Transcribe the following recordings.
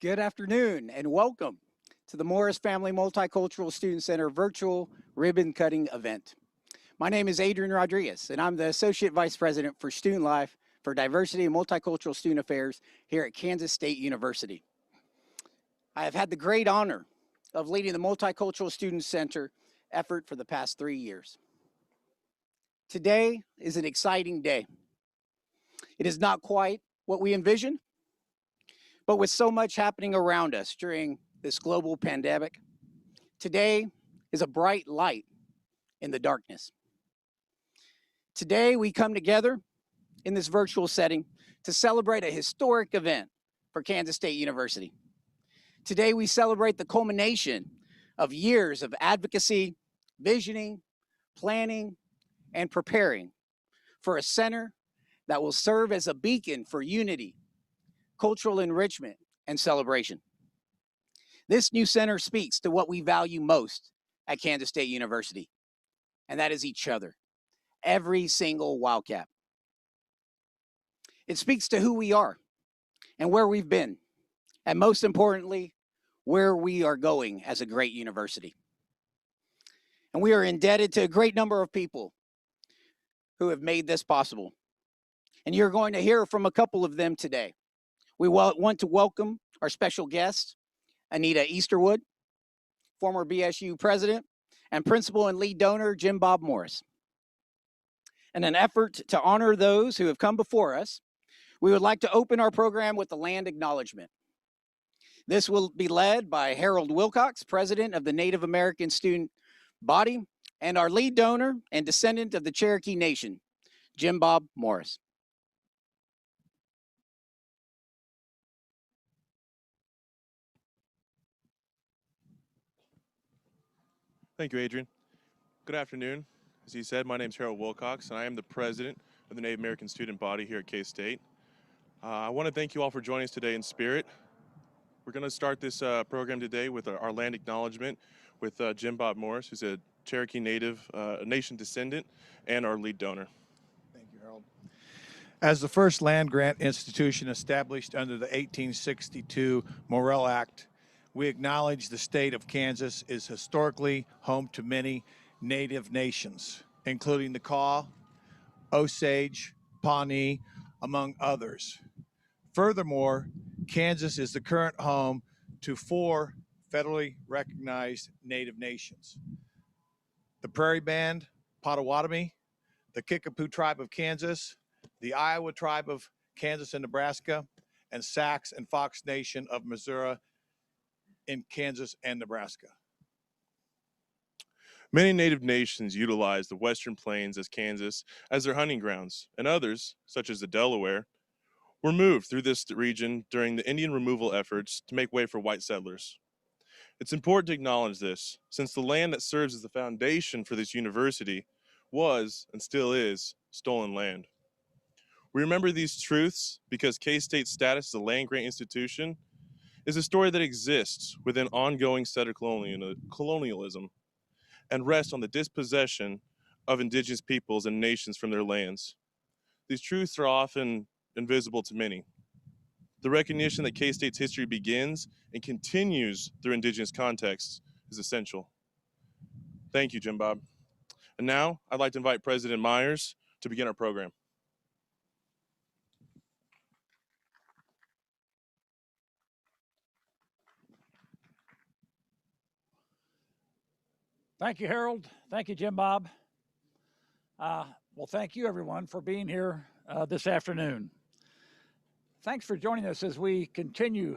Good afternoon and welcome to the Morris Family Multicultural Student Center virtual ribbon cutting event. My name is Adrian Rodriguez and I'm the Associate Vice President for Student Life for Diversity and Multicultural Student Affairs here at Kansas State University. I have had the great honor of leading the Multicultural Student Center effort for the past 3 years. Today is an exciting day. It is not quite what we envisioned, but with so much happening around us during this global pandemic, today is a bright light in the darkness. Today, we come together in this virtual setting to celebrate a historic event for Kansas State University. Today, we celebrate the culmination of years of advocacy, visioning, planning, and preparing for a center that will serve as a beacon for unity, cultural enrichment, and celebration. This new center speaks to what we value most at Kansas State University, and that is each other, every single Wildcat. It speaks to who we are and where we've been, and most importantly, where we are going as a great university. And we are indebted to a great number of people who have made this possible. And you're going to hear from a couple of them today. We want to welcome our special guest, Anita Easterwood, former BSU president, and principal and lead donor, Jim Bob Morris. In an effort to honor those who have come before us, we would like to open our program with the land acknowledgement. This will be led by Harold Wilcox, president of the Native American Student Body, and our lead donor and descendant of the Cherokee Nation, Jim Bob Morris. Thank you, Adrian. Good afternoon. As he said, my name is Harold Wilcox, and I am the president of the Native American Student Body here at K-State. I want to thank you all for joining us today in spirit. We're going to start this program today with our land acknowledgement with Jim Bob Morris, who's a Cherokee Native Nation descendant and our lead donor. Thank you, Harold. As the first land grant institution established under the 1862 Morrill Act, we acknowledge the state of Kansas is historically home to many Native nations, including the Kaw, Osage, Pawnee, among others. Furthermore, Kansas is the current home to 4 federally recognized Native nations: the Prairie Band, Potawatomi, the Kickapoo Tribe of Kansas, the Iowa Tribe of Kansas and Nebraska, and Sacs and Fox Nation of Missouri in Kansas and Nebraska. Many Native nations utilize the Western Plains as Kansas as their hunting grounds, and others, such as the Delaware, were moved through this region during the Indian removal efforts to make way for white settlers. It's important to acknowledge this, since the land that serves as the foundation for this university was, and still is, stolen land. We remember these truths because K-State's status as a land-grant institution is a story that exists within ongoing settler colonialism and rests on the dispossession of indigenous peoples and nations from their lands. These truths are often invisible to many. The recognition that K-State's history begins and continues through indigenous contexts is essential. Thank you, Jim Bob. And now I'd like to invite President Myers to begin our program. Thank you, Harold. Thank you, Jim Bob. Well, thank you, everyone, for being here this afternoon. Thanks for joining us as we continue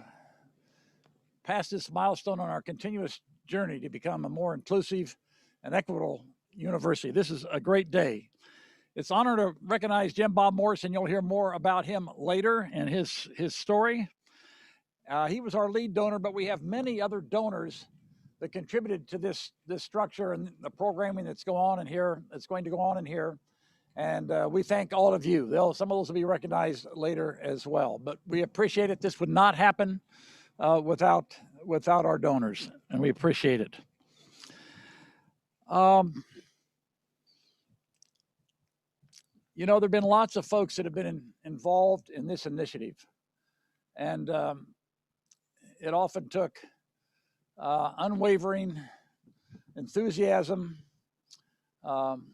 past this milestone on our continuous journey to become a more inclusive and equitable university. This is a great day. It's an honor to recognize Jim Bob Morris, and you'll hear more about him later and his story. He was our lead donor, but we have many other donors that contributed to this structure and the programming that's going on in here. And we thank all of you. Some of those will be recognized later as well. But we appreciate it. This would not happen without our donors, and we appreciate it. You know, there have been lots of folks that have been involved in this initiative. And it often took unwavering enthusiasm, um,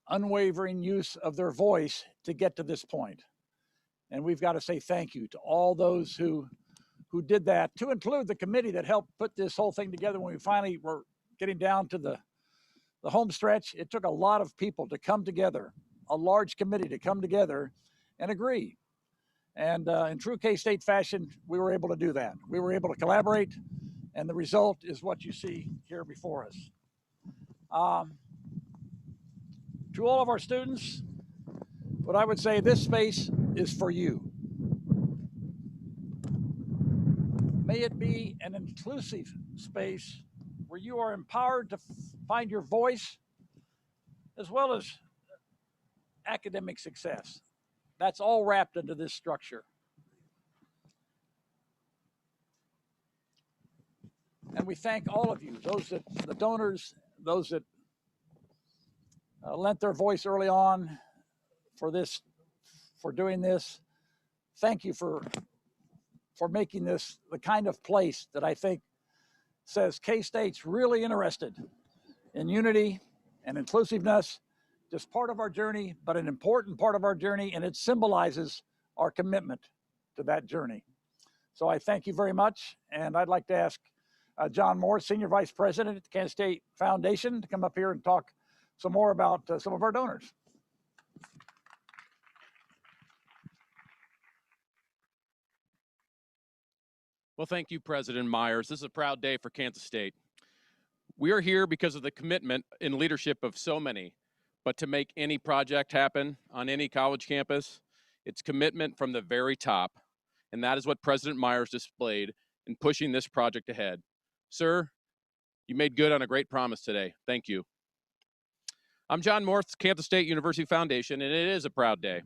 unwavering use of their voice to get to this point. And we've got to say thank you to all those who did that, to include the committee that helped put this whole thing together when we finally were getting down to the home stretch. It took a lot of people to come together, a large committee to come together and agree. And in true K-State fashion, we were able to do that. We were able to collaborate, and the result is what you see here before us. To all of our students, what I would say, this space is for you. May it be an inclusive space where you are empowered to find your voice as well as academic success. That's all wrapped into this structure. And we thank all of you, the donors, those that lent their voice early on for doing this. Thank you for making this the kind of place that I think says K-State's really interested in unity and inclusiveness, just part of our journey, but an important part of our journey, and it symbolizes our commitment to that journey. So I thank you very much, and I'd like to ask John Moore, Senior Vice President at the Kansas State Foundation, to come up here and talk some more about some of our donors. Well, thank you, President Myers. This is a proud day for Kansas State. We are here because of the commitment and leadership of so many, but to make any project happen on any college campus, it's commitment from the very top, and that is what President Myers displayed in pushing this project ahead. Sir, you made good on a great promise today. Thank you. I'm John Morth, Kansas State University Foundation, and it is a proud day.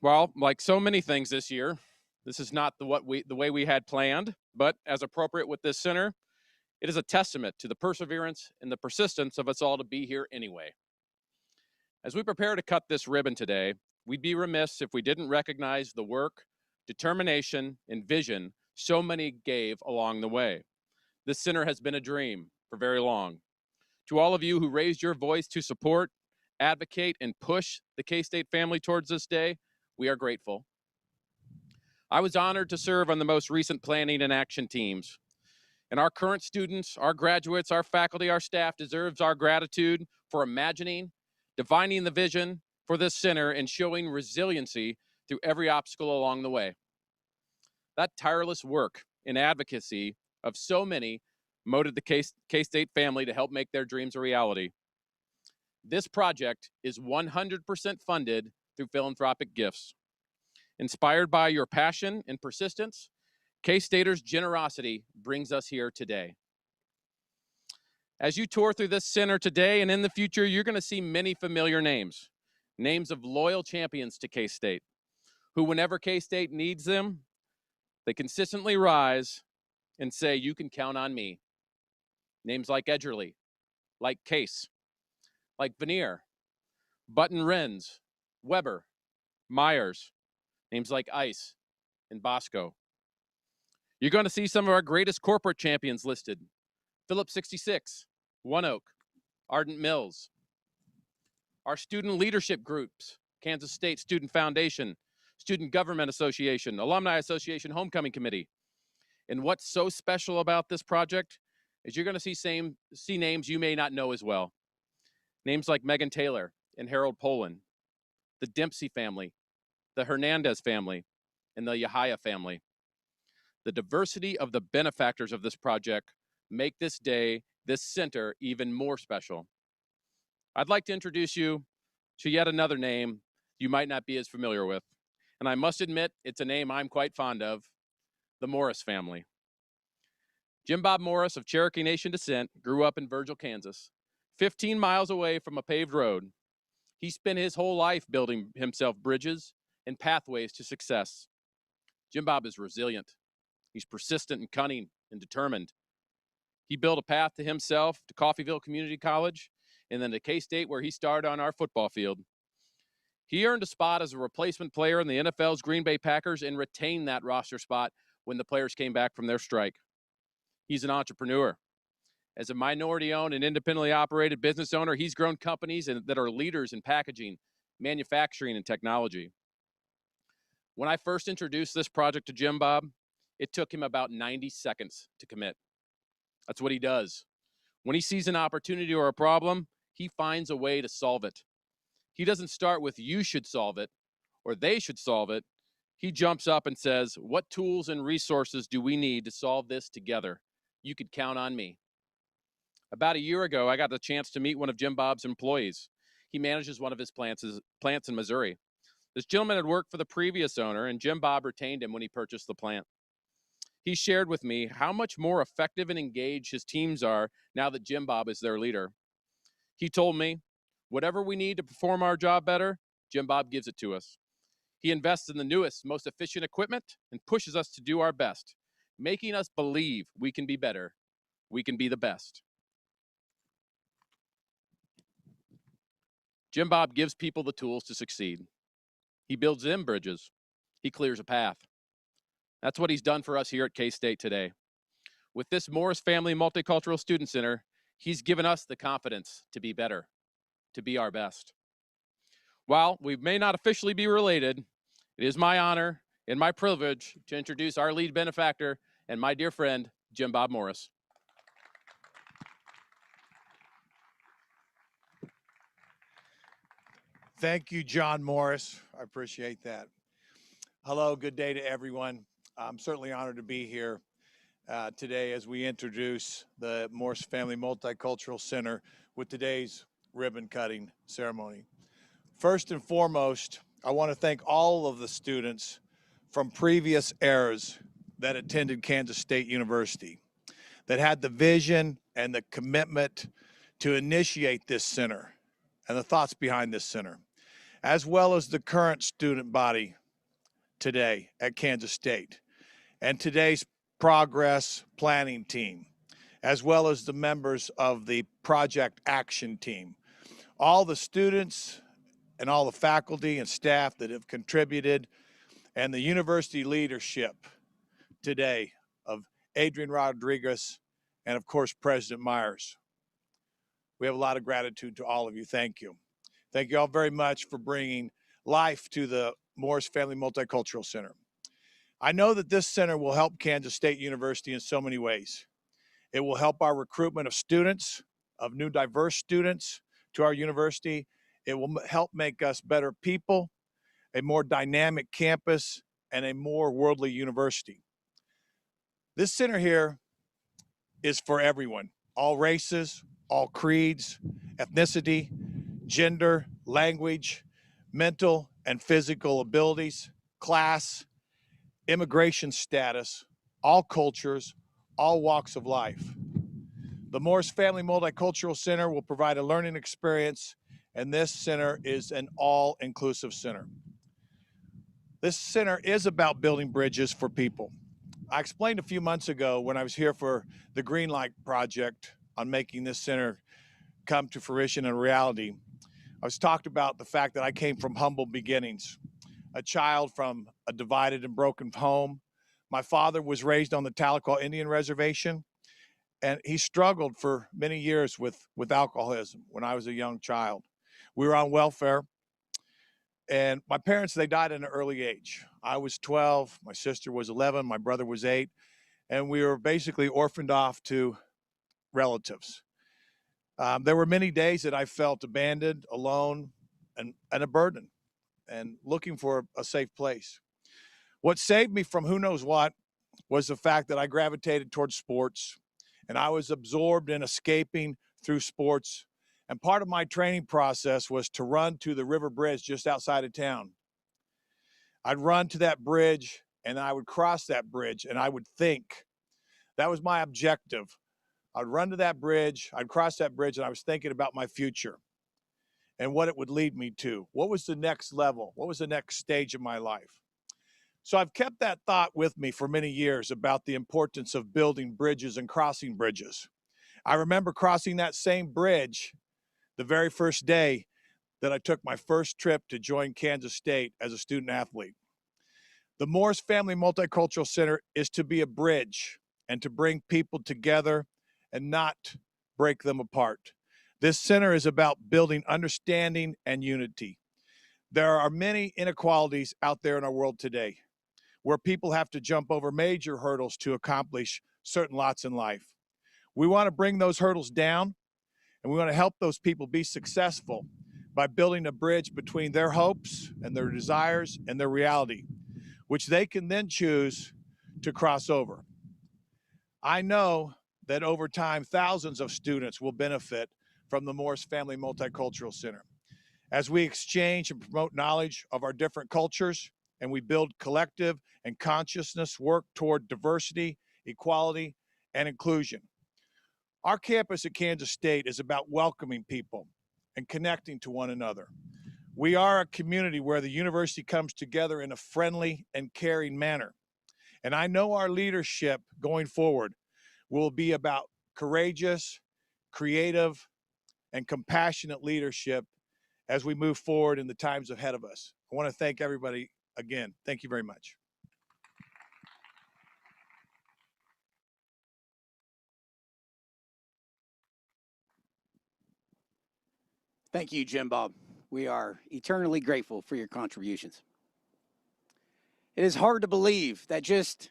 Well, like so many things this year, this is not the way we had planned, but as appropriate with this center, it is a testament to the perseverance and the persistence of us all to be here anyway. As we prepare to cut this ribbon today, we'd be remiss if we didn't recognize the work, determination, and vision so many gave along the way. This center has been a dream for very long. To all of you who raised your voice to support, advocate, and push the K-State family towards this day, we are grateful. I was honored to serve on the most recent planning and action teams. And our current students, our graduates, our faculty, our staff deserves our gratitude for imagining, defining the vision for this center, and showing resiliency through every obstacle along the way. That tireless work and advocacy of so many motivated the K-State family to help make their dreams a reality. This project is 100% funded through philanthropic gifts. Inspired by your passion and persistence, K-Staters' generosity brings us here today. As you tour through this center today and in the future, you're going to see many familiar names, names of loyal champions to K-State, who whenever K-State needs them, they consistently rise and say, "You can count on me." Names like Edgerly, like Case, like Veneer, Button Renz, Weber, Myers, names like Ice and Bosco. You're going to see some of our greatest corporate champions listed. Phillips 66, One Oak, Ardent Mills. Our student leadership groups, Kansas State Student Foundation, Student Government Association, Alumni Association, Homecoming Committee. And what's so special about this project is you're going to see names you may not know as well. Names like Megan Taylor and Harold Poland, the Dempsey family, the Hernandez family, and the Yahaya family. The diversity of the benefactors of this project make this day, this center, even more special. I'd like to introduce you to yet another name you might not be as familiar with. And I must admit, it's a name I'm quite fond of, the Morris family. Jim Bob Morris of Cherokee Nation descent grew up in Virgil, Kansas, 15 miles away from a paved road. He spent his whole life building himself bridges and pathways to success. Jim Bob is resilient. He's persistent and cunning and determined. He built a path to himself to Coffeyville Community College and then to K-State, where he started on our football field. He earned a spot as a replacement player in the NFL's Green Bay Packers and retained that roster spot when the players came back from their strike. He's an entrepreneur. As a minority-owned and independently operated business owner, he's grown companies that are leaders in packaging, manufacturing, and technology. When I first introduced this project to Jim Bob, it took him about 90 seconds to commit. That's what he does. When he sees an opportunity or a problem, he finds a way to solve it. He doesn't start with "you should solve it" or "they should solve it." He jumps up and says, "What tools and resources do we need to solve this together? You could count on me." About a year ago, I got the chance to meet one of Jim Bob's employees. He manages one of his plants in Missouri. This gentleman had worked for the previous owner, and Jim Bob retained him when he purchased the plant. He shared with me how much more effective and engaged his teams are now that Jim Bob is their leader. He told me, whatever we need to perform our job better, Jim Bob gives it to us. He invests in the newest, most efficient equipment and pushes us to do our best, making us believe we can be better. We can be the best. Jim Bob gives people the tools to succeed. He builds them bridges. He clears a path. That's what he's done for us here at K-State today. With this Morris Family Multicultural Student Center, he's given us the confidence to be better, to be our best. While we may not officially be related, it is my honor and my privilege to introduce our lead benefactor and my dear friend, Jim Bob Morris. Thank you, John Morris. I appreciate that. Hello, good day to everyone. I'm certainly honored to be here today as we introduce the Morris Family Multicultural Center with today's ribbon cutting ceremony. First and foremost, I want to thank all of the students from previous eras that attended Kansas State University, that had the vision and the commitment to initiate this center and the thoughts behind this center, as well as the current student body today at Kansas State, and today's progress planning team, as well as the members of the project action team. All the students and all the faculty and staff that have contributed, and the university leadership today of Adrian Rodriguez and, of course, President Myers. We have a lot of gratitude to all of you. Thank you. Thank you all very much for bringing life to the Morris Family Multicultural Center. I know that this center will help Kansas State University in so many ways. It will help our recruitment of students, of new diverse students to our university. It will help make us better people, a more dynamic campus, and a more worldly university. This center here is for everyone, all races, all creeds, ethnicity, gender, language, mental and physical abilities, class, immigration status, all cultures, all walks of life. The Morris Family Multicultural Center will provide a learning experience, and this center is an all-inclusive center. This center is about building bridges for people. I explained a few months ago when I was here for the Greenlight Project on making this center come to fruition and reality. I was talked about the fact that I came from humble beginnings, a child from a divided and broken home. My father was raised on the Tahlequah Indian Reservation, and he struggled for many years with alcoholism when I was a young child. We were on welfare, and my parents, they died at an early age. I was 12, my sister was 11, my brother was 8, and we were basically orphaned off to relatives. There were many days that I felt abandoned, alone, and a burden, and looking for a safe place. What saved me from who knows what was the fact that I gravitated towards sports, and I was absorbed in escaping through sports. And part of my training process was to run to the river bridge just outside of town. I'd run to that bridge, and I would cross that bridge, and I would think. That was my objective. I'd run to that bridge, I'd cross that bridge, and I was thinking about my future and what it would lead me to. What was the next level? What was the next stage of my life? So I've kept that thought with me for many years about the importance of building bridges and crossing bridges. I remember crossing that same bridge the very first day that I took my first trip to join Kansas State as a student athlete. The Morris Family Multicultural Center is to be a bridge and to bring people together and not break them apart. This center is about building understanding and unity. There are many inequalities out there in our world today where people have to jump over major hurdles to accomplish certain lots in life. We want to bring those hurdles down, and we want to help those people be successful by building a bridge between their hopes and their desires and their reality, which they can then choose to cross over. I know that over time, thousands of students will benefit from the Morris Family Multicultural Center. As we exchange and promote knowledge of our different cultures, and we build collective and consciousness work toward diversity, equality, and inclusion. Our campus at Kansas State is about welcoming people and connecting to one another. We are a community where the university comes together in a friendly and caring manner. And I know our leadership going forward will be about courageous, creative, and compassionate leadership as we move forward in the times ahead of us. I want to thank everybody again. Thank you very much. Thank you, Jim Bob. We are eternally grateful for your contributions. It is hard to believe that just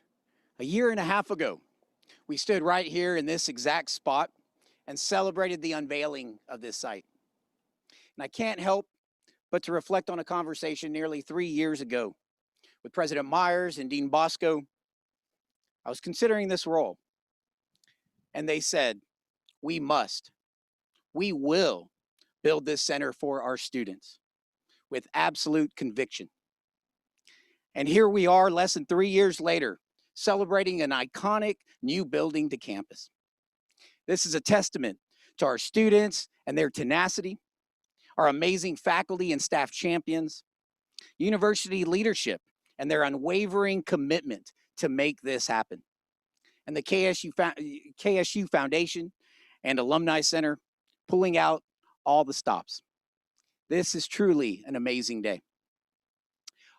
a year and a half ago, we stood right here in this exact spot and celebrated the unveiling of this site. And I can't help but to reflect on a conversation nearly 3 years ago with President Myers and Dean Bosco. I was considering this role, and they said, we will build this center for our students with absolute conviction. And here we are less than 3 years later, celebrating an iconic new building to campus. This is a testament to our students and their tenacity, our amazing faculty and staff champions, university leadership, and their unwavering commitment to make this happen. And the KSU Foundation and Alumni Center pulling out all the stops. This is truly an amazing day.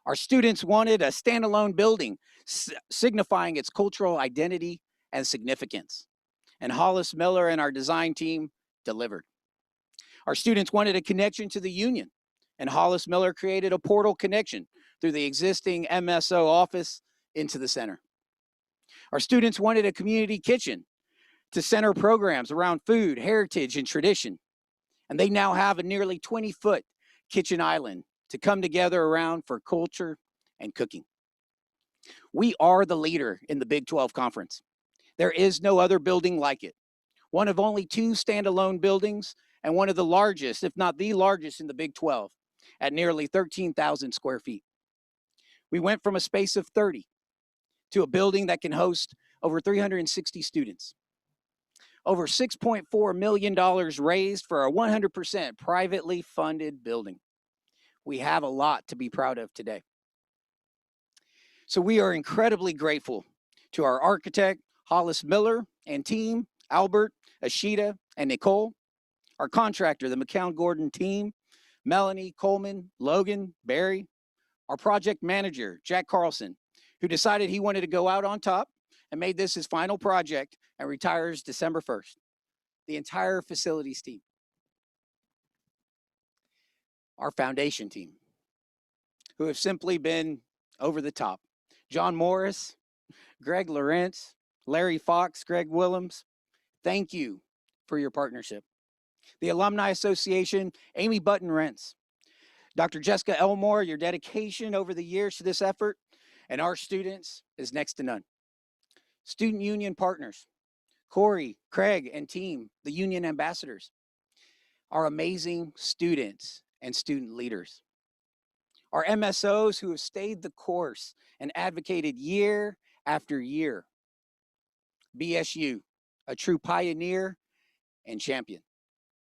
Our students wanted a standalone building signifying its cultural identity and significance. And Hollis Miller and our design team delivered. Our students wanted a connection to the union, and Hollis Miller created a portal connection through the existing MSO office into the center. Our students wanted a community kitchen to center programs around food, heritage, and tradition. And they now have a nearly 20-foot kitchen island to come together around for culture and cooking. We are the leader in the Big 12 Conference. There is no other building like it. One of only 2 standalone buildings and one of the largest, if not the largest in the Big 12 at nearly 13,000 square feet. We went from a space of 30 to a building that can host over 360 students. Over $6.4 million raised for a 100% privately funded building. We have a lot to be proud of today. So we are incredibly grateful to our architect, Hollis Miller, and team, Albert, Ashita, and Nicole, our contractor, the McCown Gordon team, Melanie, Coleman, Logan, Barry, our project manager, Jack Carlson, who decided he wanted to go out on top and made this his final project and retires December 1st. The entire facilities team. Our foundation team, who have simply been over the top. John Morris, Greg Lawrence, Larry Fox, Greg Willems, thank you for your partnership. The Alumni Association, Amy Button-Rentz, Dr. Jessica Elmore, your dedication over the years to this effort, and our students is next to none. Student union partners, Corey, Craig, and team, the union ambassadors, our amazing students and student leaders. Our MSOs who have stayed the course and advocated year after year. BSU, a true pioneer and champion.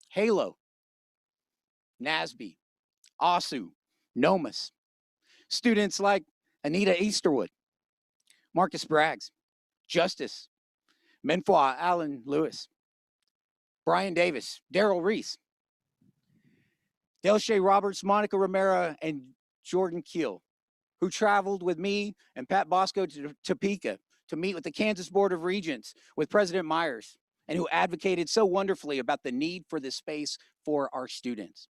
Halo, NASB, ASU, NOMAS. Students like Anita Easterwood, Marcus Braggs, Justice, Menfwa Allen Lewis, Brian Davis, Daryl Reese. Delshay Roberts, Monica Romero, and Jordan Keel, who traveled with me and Pat Bosco to Topeka to meet with the Kansas Board of Regents with President Myers, and who advocated so wonderfully about the need for this space for our students.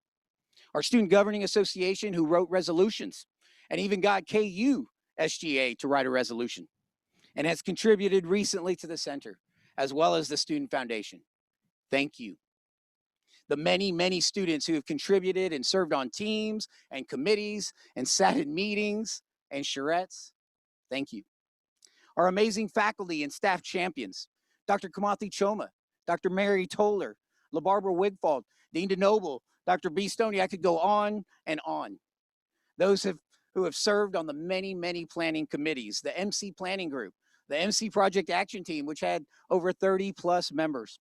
Our Student Governing Association, who wrote resolutions and even got KU SGA to write a resolution, and has contributed recently to the center, as well as the Student Foundation. Thank you. The many, many students who have contributed and served on teams and committees and sat in meetings and charrettes, thank you. Our amazing faculty and staff champions, Dr. Kamathi Choma, Dr. Mary Toller, LaBarbara Wigfald, Dean DeNoble, Dr. B. Stoney, I could go on and on. Those who have served on the many, many planning committees, the MC Planning Group, the MC Project Action Team, which had over 30 plus members,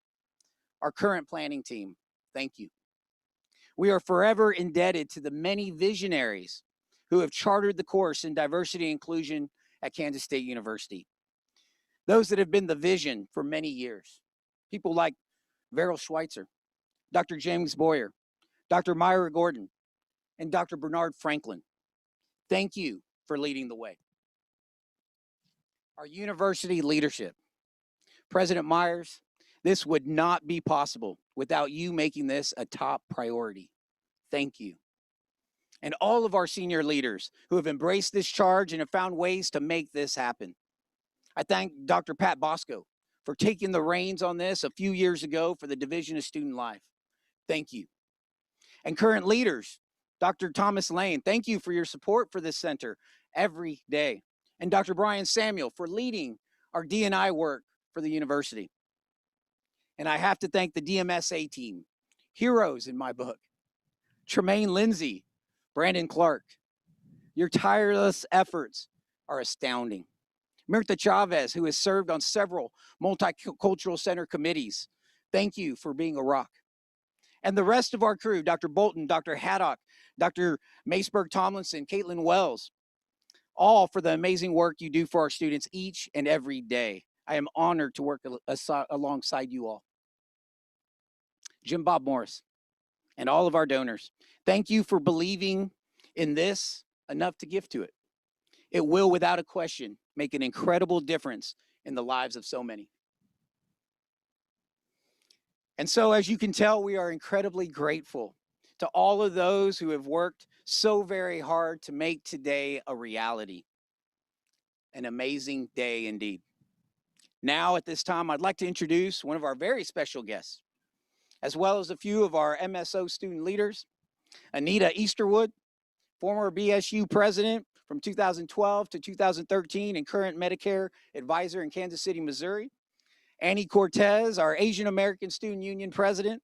our current planning team, thank you. We are forever indebted to the many visionaries who have chartered the course in diversity and inclusion at Kansas State University. Those that have been the vision for many years. People like Veril Schweitzer, Dr. James Boyer, Dr. Myra Gordon, and Dr. Bernard Franklin. Thank you for leading the way. Our university leadership. President Myers, this would not be possible without you making this a top priority. Thank you. And all of our senior leaders who have embraced this charge and have found ways to make this happen. I thank Dr. Pat Bosco for taking the reins on this a few years ago for the Division of Student Life. Thank you. And current leaders, Dr. Thomas Lane, thank you for your support for this center every day. And Dr. Brian Samuel for leading our D&I work for the university. And I have to thank the DMSA team, heroes in my book, Tremaine Lindsay, Brandon Clark. Your tireless efforts are astounding. Mirtha Chavez, who has served on several multicultural center committees, thank you for being a rock. And the rest of our crew, Dr. Bolton, Dr. Haddock, Dr. Maceberg Tomlinson, Caitlin Wells, all for the amazing work you do for our students each and every day. I am honored to work alongside you all. Jim Bob Morris and all of our donors, thank you for believing in this enough to give to it. It will, without a question, make an incredible difference in the lives of so many. And so, as you can tell, we are incredibly grateful to all of those who have worked so very hard to make today a reality. An amazing day indeed. Now, at this time, I'd like to introduce one of our very special guests, as well as a few of our MSO student leaders. Anita Easterwood, former BSU president from 2012 to 2013 and current Medicare advisor in Kansas City, Missouri. Annie Cortez, our Asian American Student Union president.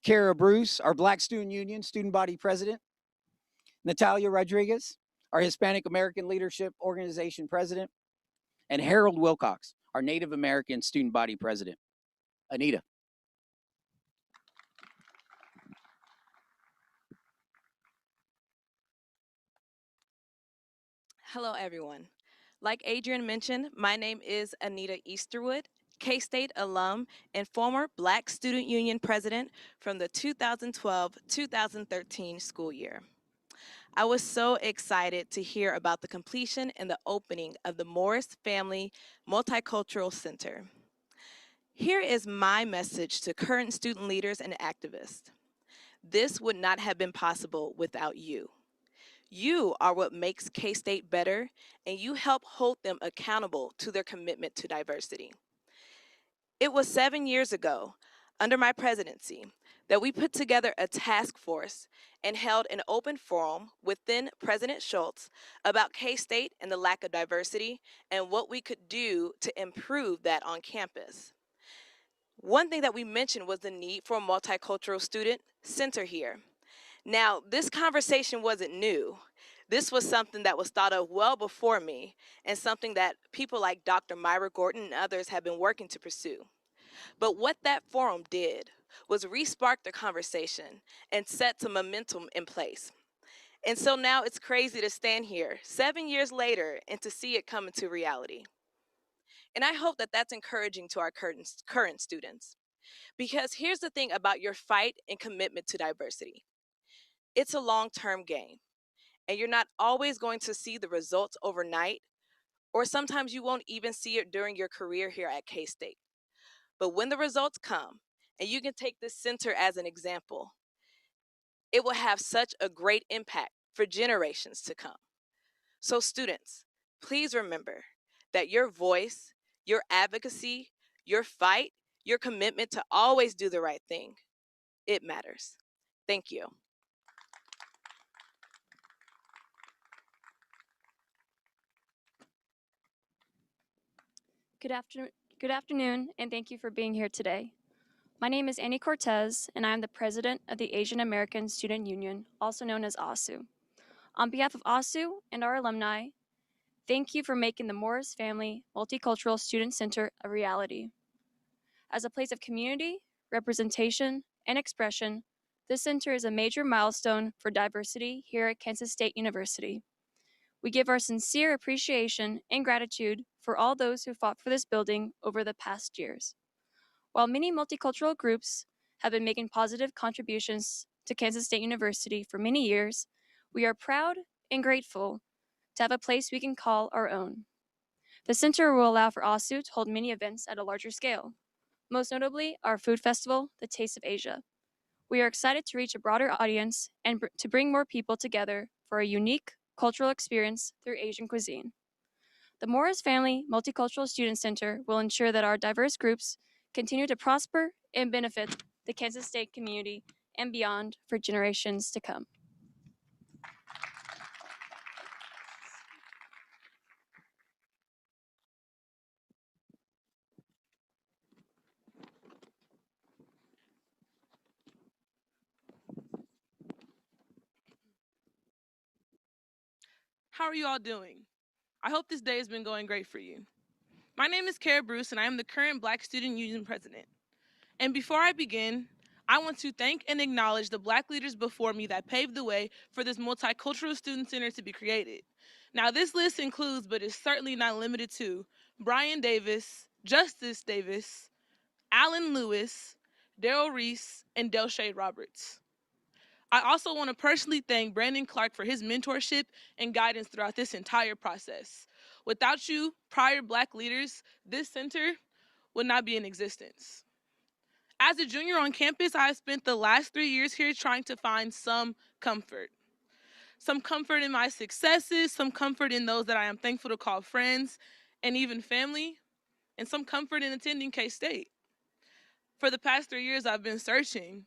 Kara Bruce, our Black Student Union student body president. Natalia Rodriguez, our Hispanic American Leadership Organization president. And Harold Wilcox, our Native American student body president. Anita. Hello, everyone. Like Adrian mentioned, my name is Anita Easterwood, K-State alum and former Black Student Union president from the 2012-2013 school year. I was so excited to hear about the completion and the opening of the Morris Family Multicultural Center. Here is my message to current student leaders and activists. This would not have been possible without you. You are what makes K-State better, and you help hold them accountable to their commitment to diversity. It was 7 years ago, under my presidency, that we put together a task force and held an open forum within President Schultz about K-State and the lack of diversity and what we could do to improve that on campus. One thing that we mentioned was the need for a multicultural student center here. Now, this conversation wasn't new. This was something that was thought of well before me and something that people like Dr. Myra Gordon and others have been working to pursue. But what that forum did was re-spark the conversation and set some momentum in place. And so now it's crazy to stand here 7 years later and to see it come into reality. And I hope that that's encouraging to our current students. Because here's the thing about your fight and commitment to diversity. It's a long-term game, and you're not always going to see the results overnight, or sometimes you won't even see it during your career here at K-State. But when the results come, and you can take this center as an example, it will have such a great impact for generations to come. So students, please remember that your voice, your advocacy, your fight, your commitment to always do the right thing, it matters. Thank you. Good afternoon, and thank you for being here today. My name is Annie Cortez, and I am the president of the Asian American Student Union, also known as ASU. On behalf of ASU and our alumni, thank you for making the Morris Family Multicultural Student Center a reality. As a place of community, representation, and expression, this center is a major milestone for diversity here at Kansas State University. We give our sincere appreciation and gratitude for all those who fought for this building over the past years. While many multicultural groups have been making positive contributions to Kansas State University for many years, we are proud and grateful to have a place we can call our own. The center will allow for ASU to hold many events at a larger scale, most notably our food festival, The Taste of Asia. We are excited to reach a broader audience and to bring more people together for a unique cultural experience through Asian cuisine. The Morris Family Multicultural Student Center will ensure that our diverse groups continue to prosper and benefit the Kansas State community and beyond for generations to come. How are you all doing? I hope this day has been going great for you. My name is Kara Bruce, and I am the current Black Student Union President. And before I begin, I want to thank and acknowledge the Black leaders before me that paved the way for this multicultural student center to be created. Now, this list includes, but is certainly not limited to, Brian Davis, Justice Davis, Alan Lewis, Daryl Reese, and Delshade Roberts. I also want to personally thank Brandon Clark for his mentorship and guidance throughout this entire process. Without you, prior Black leaders, this center would not be in existence. As a junior on campus, I have spent the last 3 years here trying to find some comfort. Some comfort in my successes, some comfort in those that I am thankful to call friends and even family, and some comfort in attending K-State. For the past 3 years, I've been searching.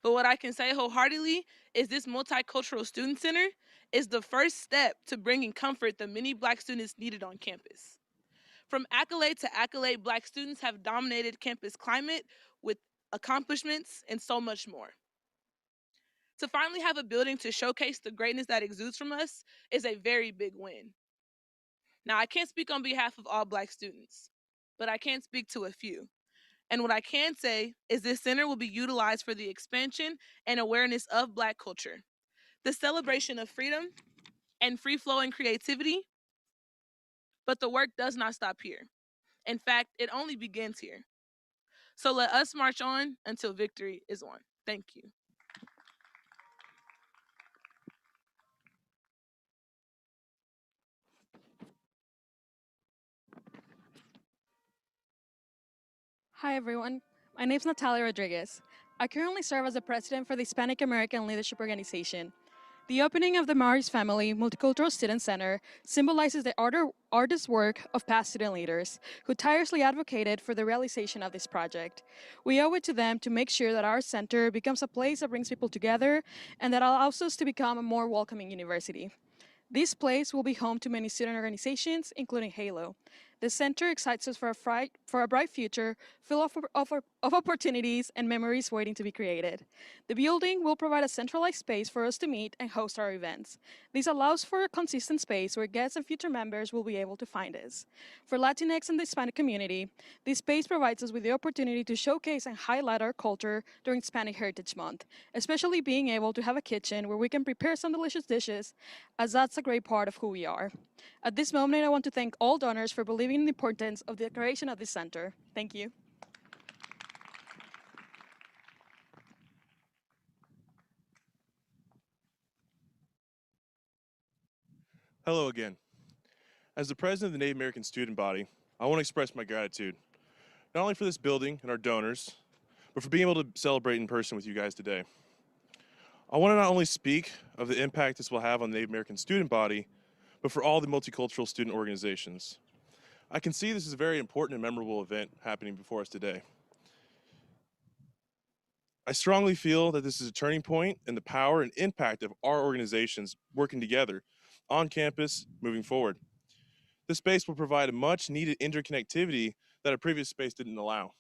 But what I can say wholeheartedly is this multicultural student center is the first step to bringing comfort that many Black students needed on campus. From accolade to accolade, Black students have dominated campus climate with accomplishments and so much more. To finally have a building to showcase the greatness that exudes from us is a very big win. Now, I can't speak on behalf of all Black students, but I can speak to a few. And what I can say is this center will be utilized for the expansion and awareness of Black culture, the celebration of freedom and free-flowing creativity, but the work does not stop here. In fact, it only begins here. So let us march on until victory is won. Thank you. Hi, everyone. My name is Natalia Rodriguez. I currently serve as the president for the Hispanic American Leadership Organization. The opening of the Morris Family Multicultural Student Center symbolizes the arduous work of past student leaders who tirelessly advocated for the realization of this project. We owe it to them to make sure that our center becomes a place that brings people together and that allows us to become a more welcoming university. This place will be home to many student organizations, including Halo. The center excites us for a bright future full of opportunities and memories waiting to be created. The building will provide a centralized space for us to meet and host our events. This allows for a consistent space where guests and future members will be able to find us. For Latinx and the Hispanic community, this space provides us with the opportunity to showcase and highlight our culture during Hispanic Heritage Month, especially being able to have a kitchen where we can prepare some delicious dishes, as that's a great part of who we are. At this moment, I want to thank all donors for believing in the importance of the creation of this center. Thank you. Hello again. As the president of the Native American student body, I want to express my gratitude, not only for this building and our donors, but for being able to celebrate in person with you guys today. I want to not only speak of the impact this will have on the Native American student body, but for all the multicultural student organizations. I can see this is a very important and memorable event happening before us today. I strongly feel that this is a turning point in the power and impact of our organizations working together on campus moving forward. This space will provide a much needed interconnectivity that a previous space didn't allow.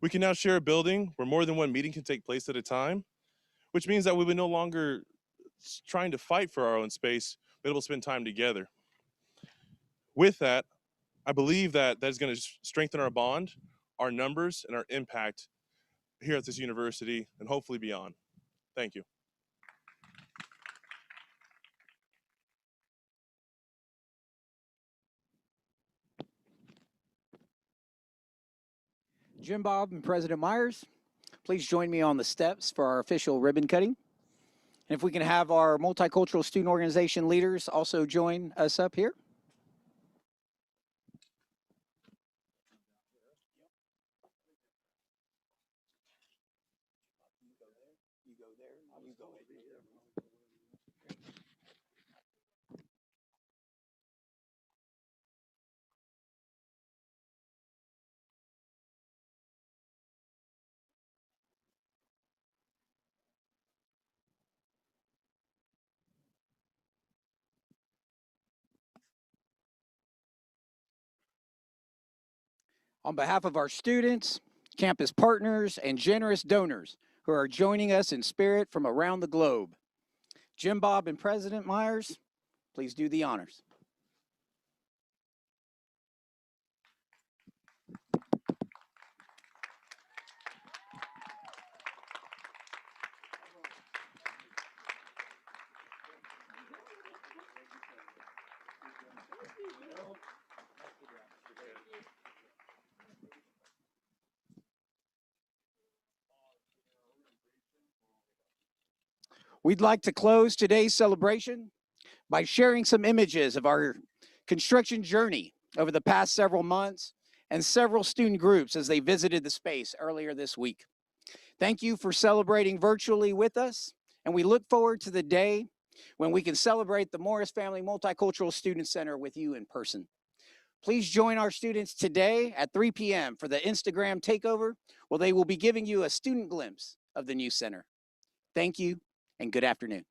We can now share a building where more than one meeting can take place at a time, which means that we will no longer trying to fight for our own space, but able to spend time together. With that, I believe that is going to strengthen our bond, our numbers, and our impact here at this university and hopefully beyond. Thank you. Jim Bob and President Myers, please join me on the steps for our official ribbon cutting. And if we can have our multicultural student organization leaders also join us up here. On behalf of our students, campus partners, and generous donors who are joining us in spirit from around the globe, Jim Bob and President Myers, please do the honors. We'd like to close today's celebration by sharing some images of our construction journey over the past several months and several student groups as they visited the space earlier this week. Thank you for celebrating virtually with us, and we look forward to the day when we can celebrate the Morris Family Multicultural Student Center with you in person. Please join our students today at 3 p.m. for the Instagram takeover, where they will be giving you a student glimpse of the new center. Thank you and good afternoon.